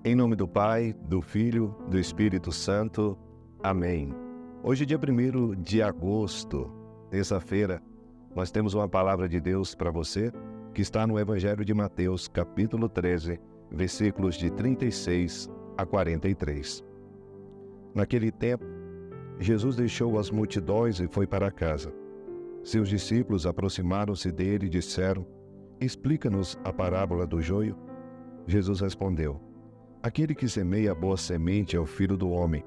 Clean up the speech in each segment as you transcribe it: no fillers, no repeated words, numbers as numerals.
Em nome do Pai, do Filho, do Espírito Santo. Amém. Hoje, dia 1º de agosto, terça-feira, nós temos uma palavra de Deus para você, que está no Evangelho de Mateus, capítulo 13, versículos de 36 a 43. Naquele tempo, Jesus deixou as multidões e foi para casa. Seus discípulos aproximaram-se dele e disseram: "Explica-nos a parábola do joio." Jesus respondeu: "Aquele que semeia a boa semente é o Filho do Homem.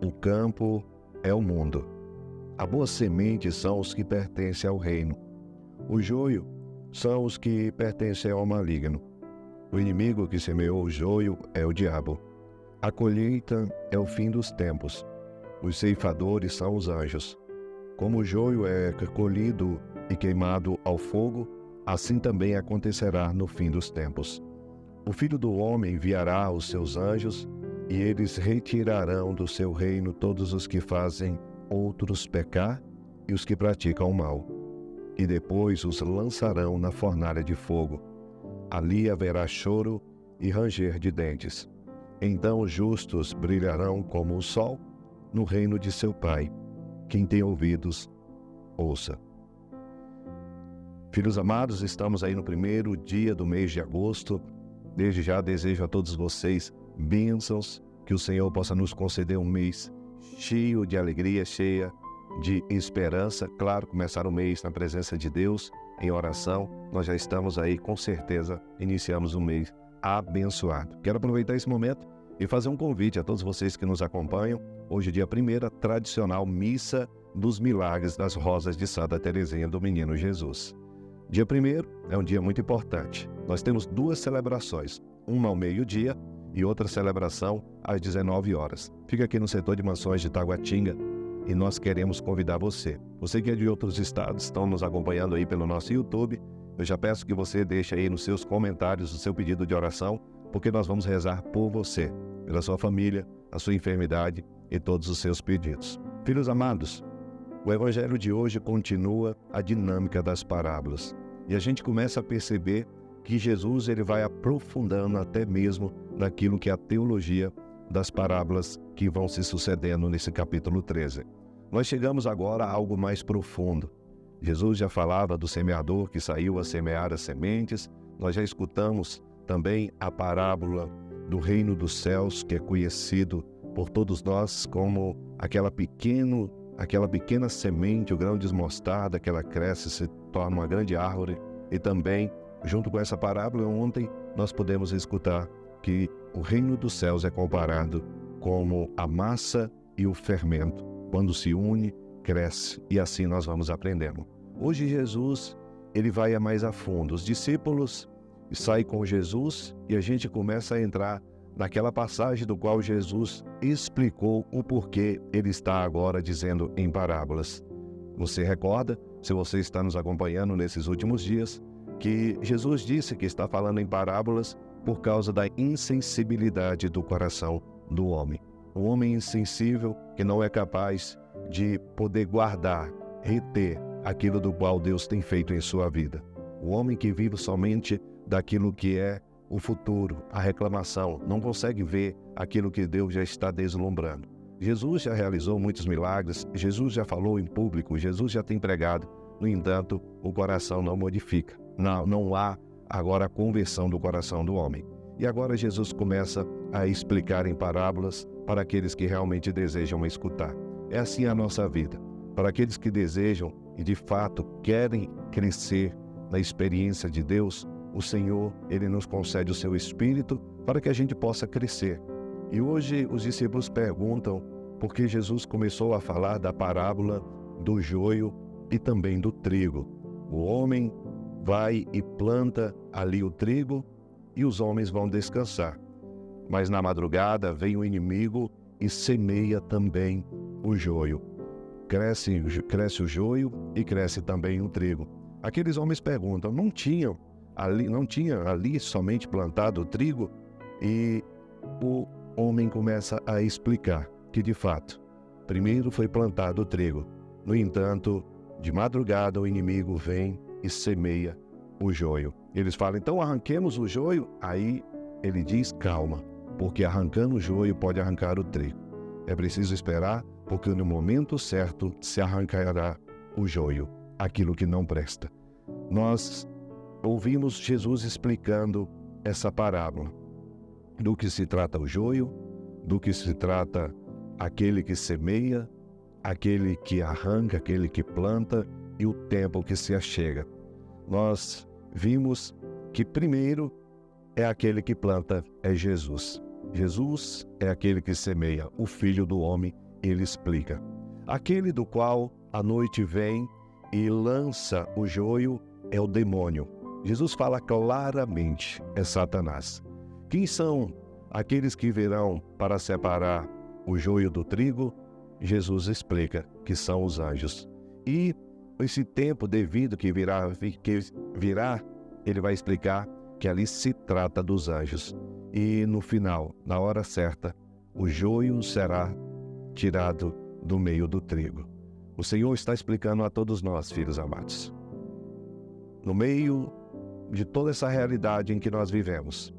O campo é o mundo. A boa semente são os que pertencem ao reino. O joio são os que pertencem ao maligno. O inimigo que semeou o joio é o diabo. A colheita é o fim dos tempos. Os ceifadores são os anjos. Como o joio é colhido e queimado ao fogo, assim também acontecerá no fim dos tempos. O Filho do Homem enviará os seus anjos, e eles retirarão do seu reino todos os que fazem outros pecar e os que praticam o mal. E depois os lançarão na fornalha de fogo. Ali haverá choro e ranger de dentes. Então os justos brilharão como o sol no reino de seu Pai. Quem tem ouvidos, ouça." Filhos amados, estamos aí no primeiro dia do mês de agosto. Desde já desejo a todos vocês bênçãos, que o Senhor possa nos conceder um mês cheio de alegria, cheia de esperança. Claro, começar o mês na presença de Deus, em oração. Nós já estamos aí, com certeza, iniciamos um mês abençoado. Quero aproveitar esse momento e fazer um convite a todos vocês que nos acompanham. Hoje, dia 1º, a tradicional Missa dos Milagres das Rosas de Santa Teresinha do Menino Jesus. Dia 1º é um dia muito importante. Nós temos duas celebrações, uma ao meio-dia e outra celebração às 19 horas. Fica aqui no setor de mansões de Taguatinga e nós queremos convidar você. Você que é de outros estados, estão nos acompanhando aí pelo nosso YouTube. Eu já peço que você deixe aí nos seus comentários o seu pedido de oração, porque nós vamos rezar por você, pela sua família, a sua enfermidade e todos os seus pedidos. Filhos amados, o Evangelho de hoje continua a dinâmica das parábolas. E a gente começa a perceber que Jesus ele vai aprofundando até mesmo naquilo que é a teologia das parábolas que vão se sucedendo nesse capítulo 13. Nós chegamos agora a algo mais profundo. Jesus já falava do semeador que saiu a semear as sementes. Nós já escutamos também a parábola do reino dos céus, que é conhecido por todos nós como aquela pequena semente, o grão de mostarda, que ela cresce e se torna uma grande árvore. E também, junto com essa parábola, ontem nós podemos escutar que o reino dos céus é comparado como a massa e o fermento. Quando se une, cresce, e assim nós vamos aprendendo. Hoje Jesus ele vai mais a fundo. Os discípulos saem com Jesus e a gente começa a entrar naquela passagem do qual Jesus explicou o porquê ele está agora dizendo em parábolas. Você recorda, se você está nos acompanhando nesses últimos dias, que Jesus disse que está falando em parábolas por causa da insensibilidade do coração do homem. O homem insensível que não é capaz de poder guardar, reter aquilo do qual Deus tem feito em sua vida. O homem que vive somente daquilo que é o futuro, a reclamação, não consegue ver aquilo que Deus já está deslumbrando. Jesus já realizou muitos milagres, Jesus já falou em público, Jesus já tem pregado. No entanto, o coração não modifica. Não há agora a conversão do coração do homem. E agora Jesus começa a explicar em parábolas para aqueles que realmente desejam escutar. É assim a nossa vida. Para aqueles que desejam e de fato querem crescer na experiência de Deus, o Senhor, ele nos concede o seu Espírito para que a gente possa crescer. E hoje os discípulos perguntam por que Jesus começou a falar da parábola do joio e também do trigo. O homem vai e planta ali o trigo e os homens vão descansar. Mas na madrugada vem o inimigo e semeia também o joio. Cresce o joio e cresce também o trigo. Aqueles homens perguntam, não tinha ali somente plantado o trigo? E o homem começa a explicar que, de fato, primeiro foi plantado o trigo. No entanto, de madrugada o inimigo vem e semeia o joio. Eles falam, então arranquemos o joio? Aí ele diz, calma, porque arrancando o joio pode arrancar o trigo. É preciso esperar, porque no momento certo se arrancará o joio, aquilo que não presta. Nós ouvimos Jesus explicando essa parábola, do que se trata o joio, do que se trata aquele que semeia, aquele que arranca, aquele que planta e o tempo que se achega. Nós vimos que primeiro é aquele que planta, é Jesus. Jesus é aquele que semeia, o Filho do Homem, ele explica. Aquele do qual a noite vem e lança o joio é o demônio. Jesus fala claramente, é Satanás. Quem são aqueles que virão para separar o joio do trigo? Jesus explica que são os anjos. E esse tempo devido que virá, ele vai explicar que ali se trata dos anjos. E no final, na hora certa, o joio será tirado do meio do trigo. O Senhor está explicando a todos nós, filhos amados. No meio de toda essa realidade em que nós vivemos,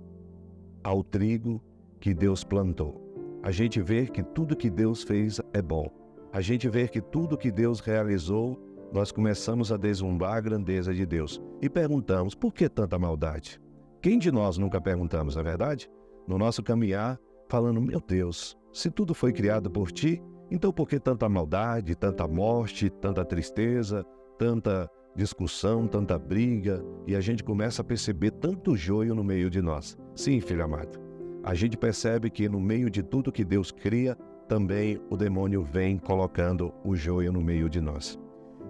há o trigo que Deus plantou. A gente vê que tudo que Deus fez é bom. A gente vê que tudo que Deus realizou, nós começamos a deslumbrar a grandeza de Deus. E perguntamos, por que tanta maldade? Quem de nós nunca perguntamos, não é verdade? No nosso caminhar, falando, meu Deus, se tudo foi criado por Ti, então por que tanta maldade, tanta morte, tanta tristeza, tanta discussão, tanta briga? E a gente começa a perceber tanto joio no meio de nós. Sim, filho amado, a gente percebe que no meio de tudo que Deus cria, também o demônio vem colocando o joio no meio de nós.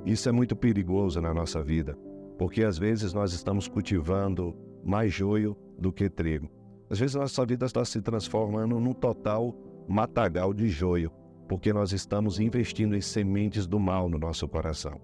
Isso é muito perigoso na nossa vida, porque às vezes nós estamos cultivando mais joio do que trigo. Às vezes a nossa vida está se transformando num total matagal de joio, porque nós estamos investindo em sementes do mal no nosso coração.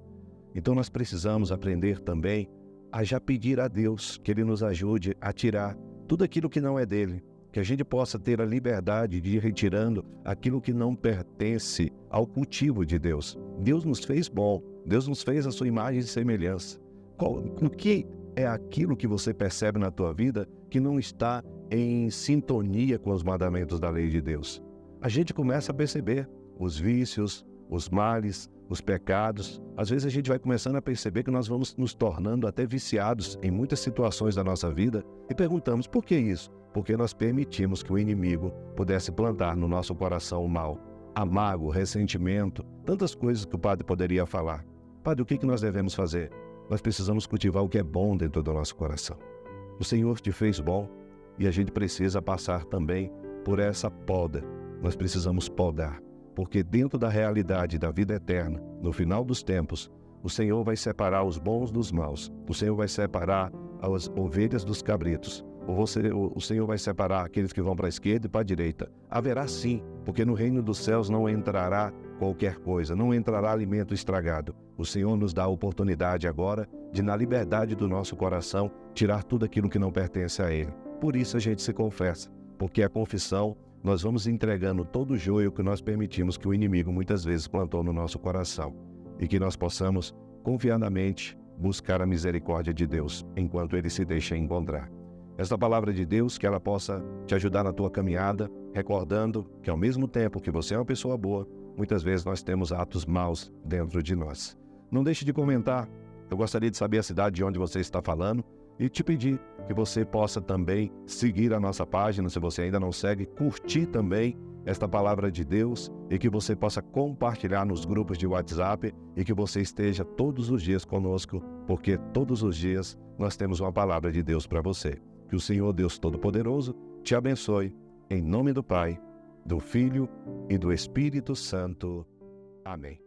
Então nós precisamos aprender também a já pedir a Deus que Ele nos ajude a tirar tudo aquilo que não é dele, que a gente possa ter a liberdade de ir retirando aquilo que não pertence ao cultivo de Deus. Deus nos fez bom, Deus nos fez a sua imagem e semelhança. O que é aquilo que você percebe na tua vida que não está em sintonia com os mandamentos da lei de Deus? A gente começa a perceber os vícios, os males, os pecados. Às vezes a gente vai começando a perceber que nós vamos nos tornando até viciados em muitas situações da nossa vida e perguntamos, por que isso? Porque nós permitimos que o inimigo pudesse plantar no nosso coração o mal, amargo, ressentimento, tantas coisas que o padre poderia falar. Padre, o que nós devemos fazer? Nós precisamos cultivar o que é bom dentro do nosso coração. O Senhor te fez bom e a gente precisa passar também por essa poda. Nós precisamos podar, porque dentro da realidade da vida eterna, no final dos tempos, o Senhor vai separar os bons dos maus. O Senhor vai separar as ovelhas dos cabritos. O Senhor vai separar aqueles que vão para a esquerda e para a direita. Haverá sim, porque no reino dos céus não entrará qualquer coisa, não entrará alimento estragado. O Senhor nos dá a oportunidade agora de, na liberdade do nosso coração, tirar tudo aquilo que não pertence a Ele. Por isso a gente se confessa, porque a confissão, nós vamos entregando todo o joio que nós permitimos que o inimigo muitas vezes plantou no nosso coração, e que nós possamos confiadamente buscar a misericórdia de Deus enquanto Ele se deixa encontrar. Esta palavra de Deus, que ela possa te ajudar na tua caminhada, recordando que ao mesmo tempo que você é uma pessoa boa, muitas vezes nós temos atos maus dentro de nós. Não deixe de comentar. Eu gostaria de saber a cidade de onde você está falando e te pedir que você possa também seguir a nossa página, se você ainda não segue, curtir também esta palavra de Deus e que você possa compartilhar nos grupos de WhatsApp e que você esteja todos os dias conosco, porque todos os dias nós temos uma palavra de Deus para você. Que o Senhor Deus Todo-Poderoso te abençoe, em nome do Pai, do Filho e do Espírito Santo. Amém.